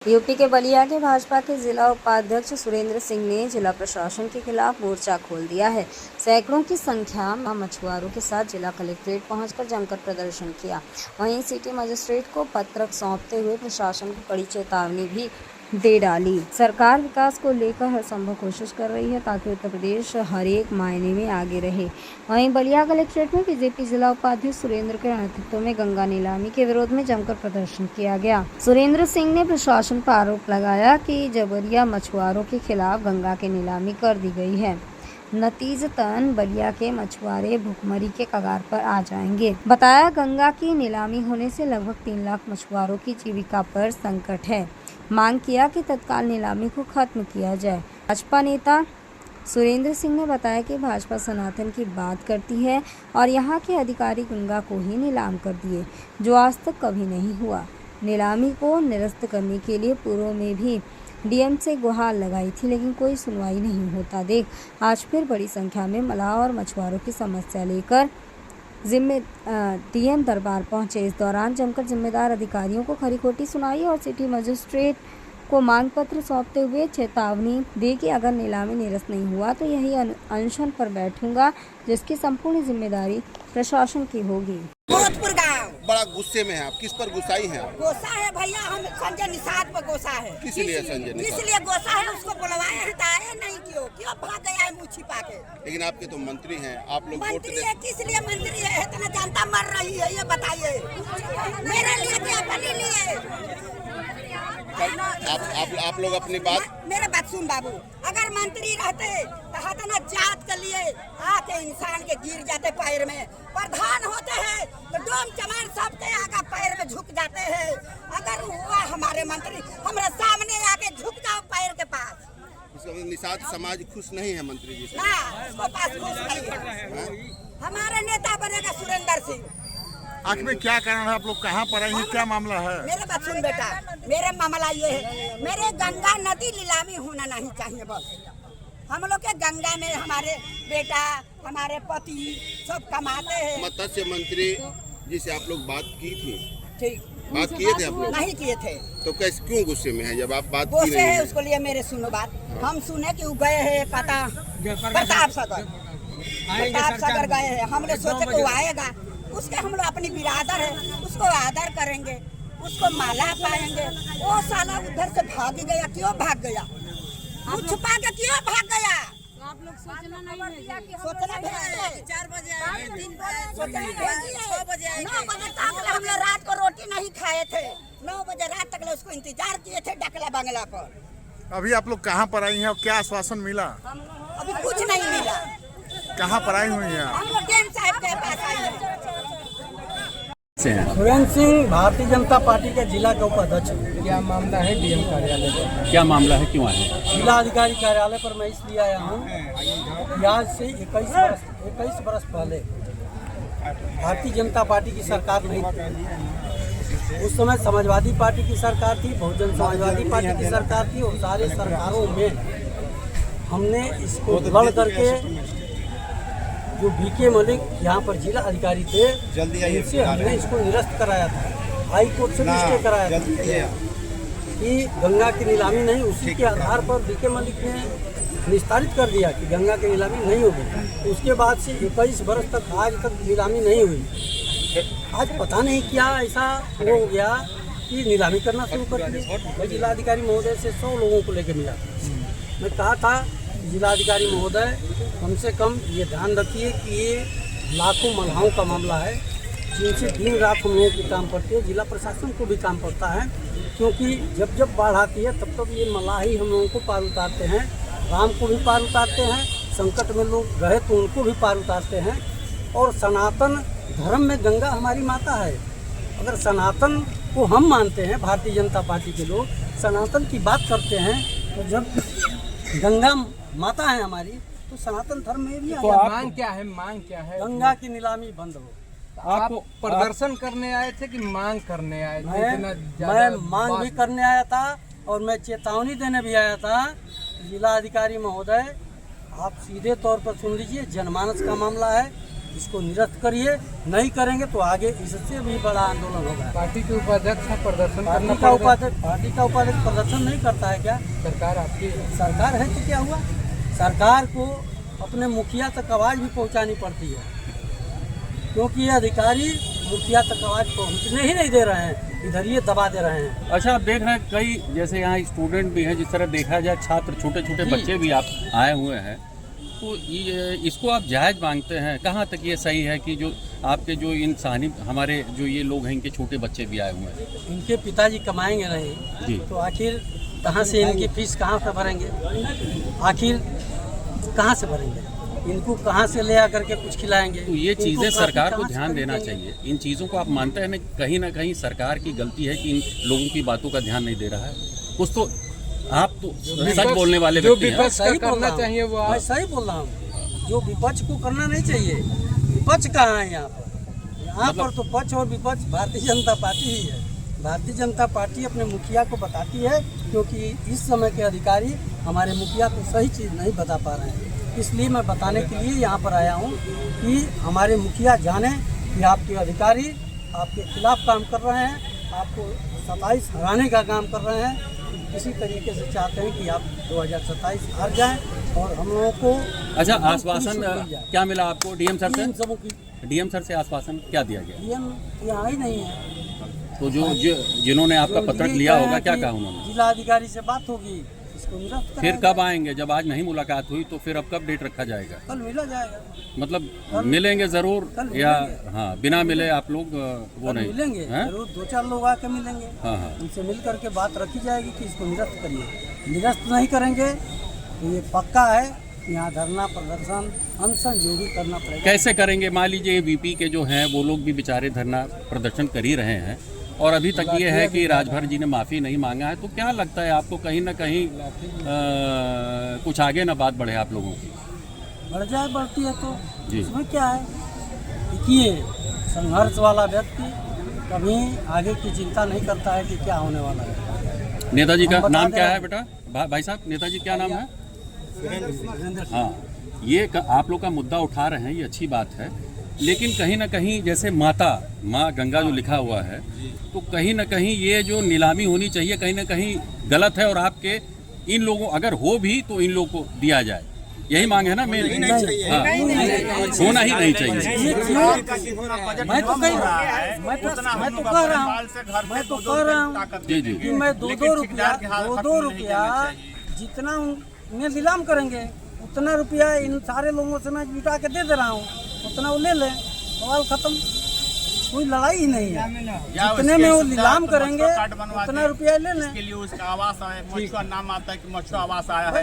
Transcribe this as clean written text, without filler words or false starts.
UP के बलिया के भाजपा के जिला उपाध्यक्ष सुरेंद्र सिंह ने जिला प्रशासन के खिलाफ मोर्चा खोल दिया है। सैकड़ों की संख्या में मछुआरों के साथ जिला कलेक्ट्रेट पहुंचकर जमकर प्रदर्शन किया। वहीं सिटी मजिस्ट्रेट को पत्र सौंपते हुए प्रशासन को कड़ी चेतावनी भी दे डाली। सरकार विकास को लेकर हर संभव कोशिश कर रही है ताकि उत्तर प्रदेश हर एक मायने में आगे रहे। वहीं बलिया कलेक्ट्रेट में बीजेपी जिला उपाध्यक्ष सुरेंद्र के नेतृत्व में गंगा नीलामी के विरोध में जमकर प्रदर्शन किया गया। सुरेंद्र सिंह ने प्रशासन पर आरोप लगाया कि जबरिया मछुआरों के खिलाफ गंगा की नीलामी कर दी गई है। नतीजतन बलिया के मछुआरे भुखमरी के कगार पर आ जाएंगे। बताया गंगा की नीलामी होने से लगभग 3 लाख मछुआरों की जीविका पर संकट है। मांग किया कि तत्काल नीलामी को खत्म किया जाए। भाजपा नेता सुरेंद्र सिंह ने बताया कि भाजपा सनातन की बात करती है और यहाँ के अधिकारी गंगा को ही नीलाम कर दिए, जो आज तक कभी नहीं हुआ। नीलामी को निरस्त करने के लिए पूर्व में भी डीएम से गुहार लगाई थी, लेकिन कोई सुनवाई नहीं होता देख आज फिर बड़ी संख्या में मलाह और मछुआरों की समस्या लेकर डीएम दरबार पहुंचे। इस दौरान जमकर जिम्मेदार अधिकारियों को खरी खोटी सुनाई और सिटी मजिस्ट्रेट को मांग पत्र सौंपते हुए चेतावनी दी कि अगर नीलामी निरस्त नहीं हुआ तो यही अनशन पर बैठूंगा, जिसकी संपूर्ण जिम्मेदारी प्रशासन की होगी। भोजपुर गाँव बड़ा गुस्से में है आप, किस पर गुस्साई हैं आप? गोसा है भैया, हम संजय निषाद पर गोसा है। किस लिए संजय निषाद? इसलिए गोसा है, उसको बुलवाए हैं तो आए नहीं, क्यों भाग गया है मुँह छिपा के। लेकिन आपके तो मंत्री हैं, आप लोग वोट मंत्री है, किस लिए मंत्री है? इतना जनता मर रही है, ये बताइए। मेरे लिए कि अपने लिए? आप लोग अपनी बात, मेरे बात सुन बाबू, अगर मंत्री रहते तो हतना जात के लिए आके इंसान के गिर जाते पैर में। प्रधान होते हैं तो डोम चमार सबके आगे पैर में झुक जाते हैं। अगर हुआ हमारे मंत्री हमारे सामने आके झुक जाओ पैर के पास। निषाद समाज खुश नहीं है मंत्री जी से? हाँ, उसको पास खुश नहीं है। हमारे नेता बनेगा सुरेंद्र सिंह। आखिर में क्या कारण है? आप लोग कहाँ पर आए हैं, क्या मामला है? मेरे बात सुन बेटा, मेरे मामला ये है, मेरे गंगा नदी नीलामी होना नहीं चाहिए। बस हम लोग के गंगा में हमारे बेटा, हमारे पति सब कमाते हैं। मत्स्य मंत्री जी से आप लोग बात की थी? ठीक, बात किए थे आप लोग? नहीं किए थे। तो कैसे, क्यों गुस्से में है जब आप बात की गुस्से नहीं है है? उसको लिए मेरे सुनो बात। हम सुने कि वो गए हैं पता प्रताप सागर गए हैं। हमने सोचे कि वो आएगा, उसके हम लोग अपनी बिरादर है, उसको आदर करेंगे, उसको माला पाएंगे। वो साला उधर से भाग गया। क्यों भाग गया? वो छुपा के क्यों भाग गया? आप लोग सोचना नहीं है, सोचना भेजिए। 4 बजे आए, 3 बजे, सोचना भेजिए। 6 बजे आए। 9 बजे तक हम लोग रात को रोटी नहीं खाए थे। 9 बजे रात तक उसको इंतजार किए थे डकला बंगला पर। अभी आप लोग कहाँ पर आई हैं और क्या आश्वासन मिला? अभी कुछ नहीं मिला। कहाँ पर आई हुई हैं? हम लोग डीएम साहब के पास आए हैं। सुरेंद्र सिंह भारतीय जनता पार्टी के जिला के उपाध्यक्ष हैं। क्या मामला है डीएम कार्यालय पर? क्या मामला है, क्यों आए? जिला अधिकारी कार्यालय पर मैं इसलिए आया हूँ कि आज से 21 बरस पहले भारतीय जनता पार्टी की सरकार नहीं थी। उस समय समाजवादी पार्टी की सरकार थी, बहुजन समाजवादी पार्टी की सरकार थी, और सारे सरकारों में हमने इसको लड़ करके जो बीके मलिक यहाँ पर जिला अधिकारी थे, इनसे हमने इसको निरस्त कराया था। हाई कोर्ट से स्टे कराया था कि गंगा की नीलामी नहीं। उसी के आधार पर बीके मलिक ने निस्तारित कर दिया कि गंगा की नीलामी नहीं होगी। उसके बाद से 21 बरस तक आज तक नीलामी नहीं हुई। आज पता नहीं क्या ऐसा हो गया कि नीलामी करना शुरू कर दी। मैं जिलाधिकारी महोदय से 100 लोगों को लेकर मिला। मैं कहा था जिलाधिकारी महोदय, कम से कम ये ध्यान रखिए कि ये लाखों मलाहों का मामला है, जिनसे दिन रात हम लोगों की काम पड़ती है। जिला प्रशासन को भी काम पड़ता है, क्योंकि जब जब बाढ़ आती है तब तब ये मलाह ही हम लोगों को पार उतारते हैं। राम को भी पार उतारते हैं, संकट में लोग रहे तो उनको भी पार उतारते हैं। और सनातन धर्म में गंगा हमारी माता है। अगर सनातन को हम मानते हैं, भारतीय जनता पार्टी के लोग सनातन की बात करते हैं, तो जब गंगा माता है हमारी, तो सनातन धर्म में भी तो मांग क्या है? मांग क्या है? गंगा की नीलामी बंद हो। आप प्रदर्शन करने आए थे कि मांग करने आए थे? मैं मांग भी करने आया था और मैं चेतावनी देने भी आया था। जिला अधिकारी महोदय, आप सीधे तौर पर सुन लीजिए, जनमानस का मामला है। इसको निरस्त करिए, नहीं करेंगे तो आगे इससे भी बड़ा आंदोलन होगा। पार्टी के उपाध्यक्ष हैं, प्रदर्शन करना पार्टी का उपाध्यक्ष प्रदर्शन नहीं करता है क्या? सरकार आपकी सरकार है तो क्या हुआ? सरकार को अपने मुखिया तक आवाज़ भी पहुंचानी पड़ती है, क्योंकि ये अधिकारी मुखिया तक आवाज़ पहुंचने ही नहीं दे रहे हैं, इधर ये दबा दे रहे हैं। अच्छा, आप देख रहे हैं कई जैसे यहाँ स्टूडेंट भी हैं, जिस तरह देखा जाए छात्र छोटे छोटे बच्चे भी आप आए हुए हैं, तो ये इसको आप जायज़ मांगते हैं? कहाँ तक ये सही है कि जो आपके जो इंसानी हमारे जो ये लोग हैं, इनके छोटे बच्चे भी आए हुए हैं? इनके पिताजी कमाएंगे नहीं तो आखिर कहाँ से इनकी फीस कहाँ से भरेंगे? आखिर कहाँ से भरेंगे? इनको कहाँ से ले आकर के कुछ खिलाएंगे? तो ये चीज़ें इनको सरकार को कहाँ से ध्यान देना खरीदेंगे? चाहिए। इन चीज़ों को आप मानते हैं ना कहीं सरकार की गलती है कि इन लोगों की बातों का ध्यान नहीं दे रहा है? कुछ तो आप तो सच बोलने वाले जो व्यक्ति हैं। विपक्ष सही का करना चाहिए वो मैं सही बोल रहा हूँ। जो विपक्ष को करना नहीं चाहिए, विपक्ष कहाँ है यहाँ पर? यहाँ पर तो पक्ष और विपक्ष भारतीय जनता पार्टी ही है। भारतीय जनता पार्टी अपने मुखिया को बताती है, क्योंकि इस समय के अधिकारी हमारे मुखिया को सही चीज़ नहीं बता पा रहे हैं। इसलिए मैं बताने के लिए यहाँ पर आया हूँ कि हमारे मुखिया जाने कि आपके अधिकारी आपके खिलाफ काम कर रहे हैं, आपको 27 हराने का काम कर रहे हैं। इसी तरीके से चाहते हैं कि आप 2027 हार जाएं और हम लोगों को अच्छा, आश्वासन क्या मिला आपको डीएम सर से? सबों की डीएम सर से आश्वासन क्या दिया गया? डीएम यहाँ ही नहीं है। तो जिन्होंने आपका पत्रक लिया होगा, क्या कहा उन्होंने? जिला अधिकारी से बात होगी, इसको निरस्त फिर कराएंगे। कब आएंगे? जब आज नहीं मुलाकात हुई तो फिर अब कब डेट रखा जाएगा? कल मिला जाएगा। मतलब मिलेंगे जरूर कल या मिलेंगे। हाँ, बिना मिले आप लोग वो कल नहीं मिलेंगे हैं? जरूर, 2-4 लोग आके मिलेंगे। हाँ हाँ। उनसे मिल करके बात रखी जाएगी कि इसको निरस्त करिए। निरस्त नहीं करेंगे तो ये पक्का है, यहाँ धरना प्रदर्शन अनशन जो भी करना पड़ेगा। कैसे करेंगे? मान लीजिए वीपी के जो हैं वो लोग भी बेचारे धरना प्रदर्शन कर ही रहे हैं और अभी तक ये है कि राजभर जी ने माफ़ी नहीं मांगा है, तो क्या लगता है आपको कहीं ना कहीं कुछ आगे ना बात बढ़े आप लोगों की? बढ़ जाए, बढ़ती है तो जी। इसमें क्या है? देखिए, संघर्ष वाला व्यक्ति कभी आगे की चिंता नहीं करता है कि क्या होने वाला है। नेताजी का हम बता नाम दे क्या रहे है बेटा? भाई साहब, नेताजी क्या नाम है? वीरेंद्र सिंह। हाँ, ये आप लोग का मुद्दा उठा रहे हैं, ये अच्छी बात है, लेकिन कहीं ना कहीं जैसे माँ गंगा जो लिखा हुआ है, तो कहीं ना कहीं ये जो नीलामी होनी चाहिए कहीं ना कहीं गलत है, और आपके इन लोगों अगर हो भी तो इन लोगों को दिया जाए, यही मांग है ना मेरी? हाँ, होना ही नहीं चाहिए। मैं तो कह रहा हूँ जी जी। कि मैं 2-2 रुपया जितना उन्हें नीलाम करेंगे उतना रुपया इन सारे लोगों से मैं जुटा के दे रहा हूँ, उतना वो ले लें, सवाल खत्म। कोई लड़ाई ही नहीं है, जितने में वो नीलाम करेंगे उतना रुपया ले लें। उसका आवास है, मछुआ नाम आता है कि मछुआ आवास आया है।